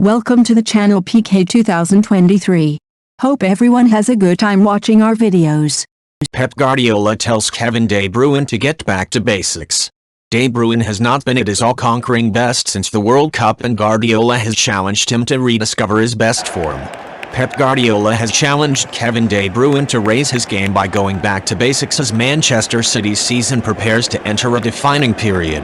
Welcome to the channel PK 2023. Hope everyone has a good time watching our videos. Pep Guardiola tells Kevin De Bruyne to get back to basics. De Bruyne has not been at his all-conquering best since the World Cup, and Guardiola has challenged him to rediscover his best form. Pep Guardiola has challenged Kevin De Bruyne to raise his game by going back to basics as Manchester City's season prepares to enter a defining period.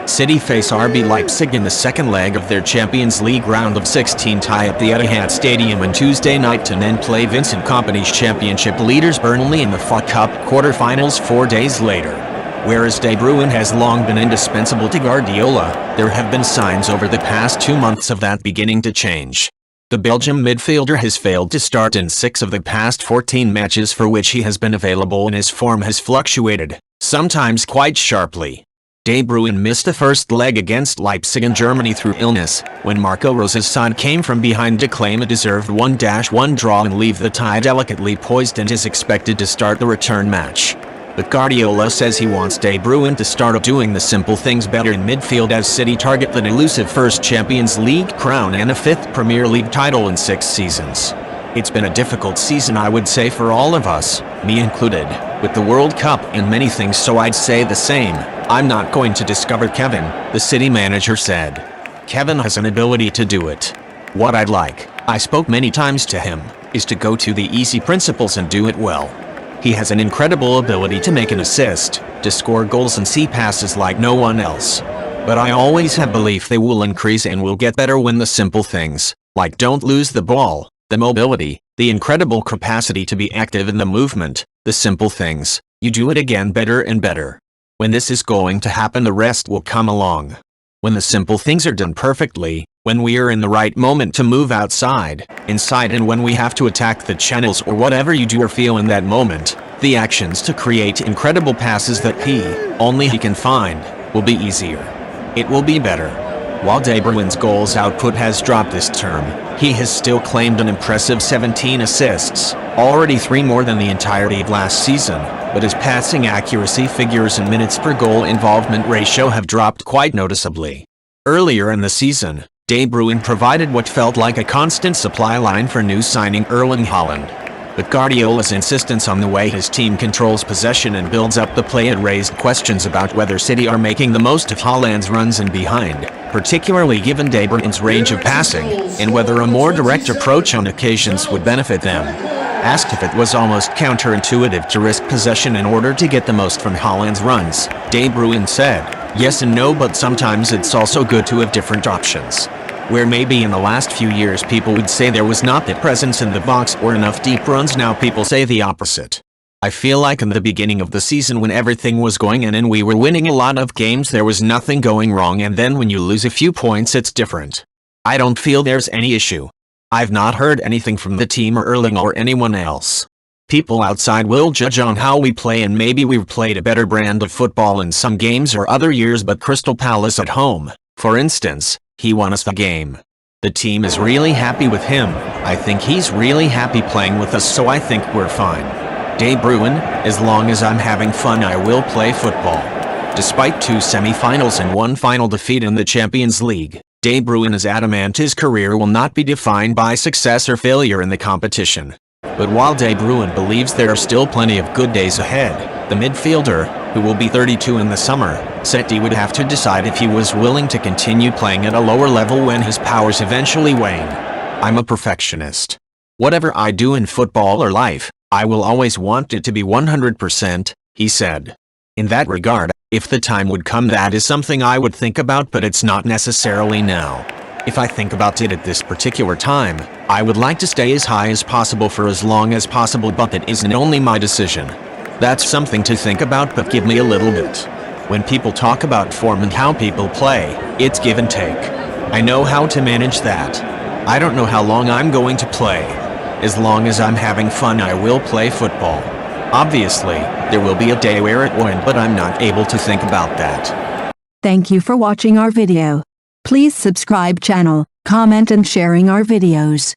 City face RB Leipzig in the second leg of their Champions League round of 16 tie at the Etihad Stadium on Tuesday night, and then play Vincent Kompany's championship leaders Burnley in the FA Cup quarter-finals 4 days later. Whereas De Bruyne has long been indispensable to Guardiola, there have been signs over the past 2 months of that beginning to change. The Belgian midfielder has failed to start in 6 of the past 14 matches for which he has been available, and his form has fluctuated, sometimes quite sharply. De Bruyne missed the first leg against Leipzig in Germany through illness, when Marco Rose's side came from behind to claim a deserved 1-1 draw and leave the tie delicately poised, and is expected to start the return match. But Guardiola says he wants De Bruyne to start doing the simple things better in midfield as City target the elusive first Champions League crown and a 5th Premier League title in 6 seasons. It's been a difficult season, I would say, for all of us, me included, with the World Cup and many things, so I'd say the same. I'm not going to discover Kevin, the City manager said. Kevin has an ability to do it. What I'd like, I spoke many times to him, is to go to the easy principles and do it well. He has an incredible ability to make an assist, to score goals and see passes like no one else. But I always have belief they will increase and will get better when the simple things, like don't lose the ball, the mobility, the incredible capacity to be active in the movement, the simple things, you do it again better and better. When this is going to happen, the rest will come along. When the simple things are done perfectly, when we are in the right moment to move outside, inside, and when we have to attack the channels or whatever you do or feel in that moment, the actions to create incredible passes that only he can find, will be easier. It will be better. While De Bruyne's goals output has dropped this term, he has still claimed an impressive 17 assists, already 3 more than the entirety of last season, but his passing accuracy figures and minutes per goal involvement ratio have dropped quite noticeably. Earlier in the season, De Bruyne provided what felt like a constant supply line for new signing Erling Haaland. But Guardiola's insistence on the way his team controls possession and builds up the play had raised questions about whether City are making the most of Haaland's runs and behind, particularly given De Bruyne's range of passing, and whether a more direct approach on occasions would benefit them. Asked if it was almost counterintuitive to risk possession in order to get the most from Haaland's runs, De Bruyne said, "Yes and no, but sometimes it's also good to have different options." Where maybe in the last few years people would say there was not the presence in the box or enough deep runs, now people say the opposite. I feel like in the beginning of the season, when everything was going in and we were winning a lot of games, there was nothing going wrong, and then when you lose a few points it's different. I don't feel there's any issue. I've not heard anything from the team or Erling or anyone else. People outside will judge on how we play, and maybe we've played a better brand of football in some games or other years, but Crystal Palace at home, for instance, he won us the game. The team is really happy with him. I think he's really happy playing with us, so I think we're fine. De Bruyne, as long as I'm having fun, I will play football. Despite 2 semi-finals and 1 final defeat in the Champions League, De Bruyne is adamant his career will not be defined by success or failure in the competition. But while De Bruyne believes there are still plenty of good days ahead, the midfielder, who will be 32 in the summer, said he would have to decide if he was willing to continue playing at a lower level when his powers eventually wane. "I'm a perfectionist. Whatever I do in football or life, I will always want it to be 100%, he said. In that regard, if the time would come, that is something I would think about, but it's not necessarily now. If I think about it at this particular time, I would like to stay as high as possible for as long as possible, but that isn't only my decision. That's something to think about, but give me a little bit. When people talk about form and how people play, it's give and take. I know how to manage that. I don't know how long I'm going to play. As long as I'm having fun, I will play football. Obviously, there will be a day where it won't, but I'm not able to think about that." Thank you for watching our video. Please subscribe channel, comment and sharing our videos.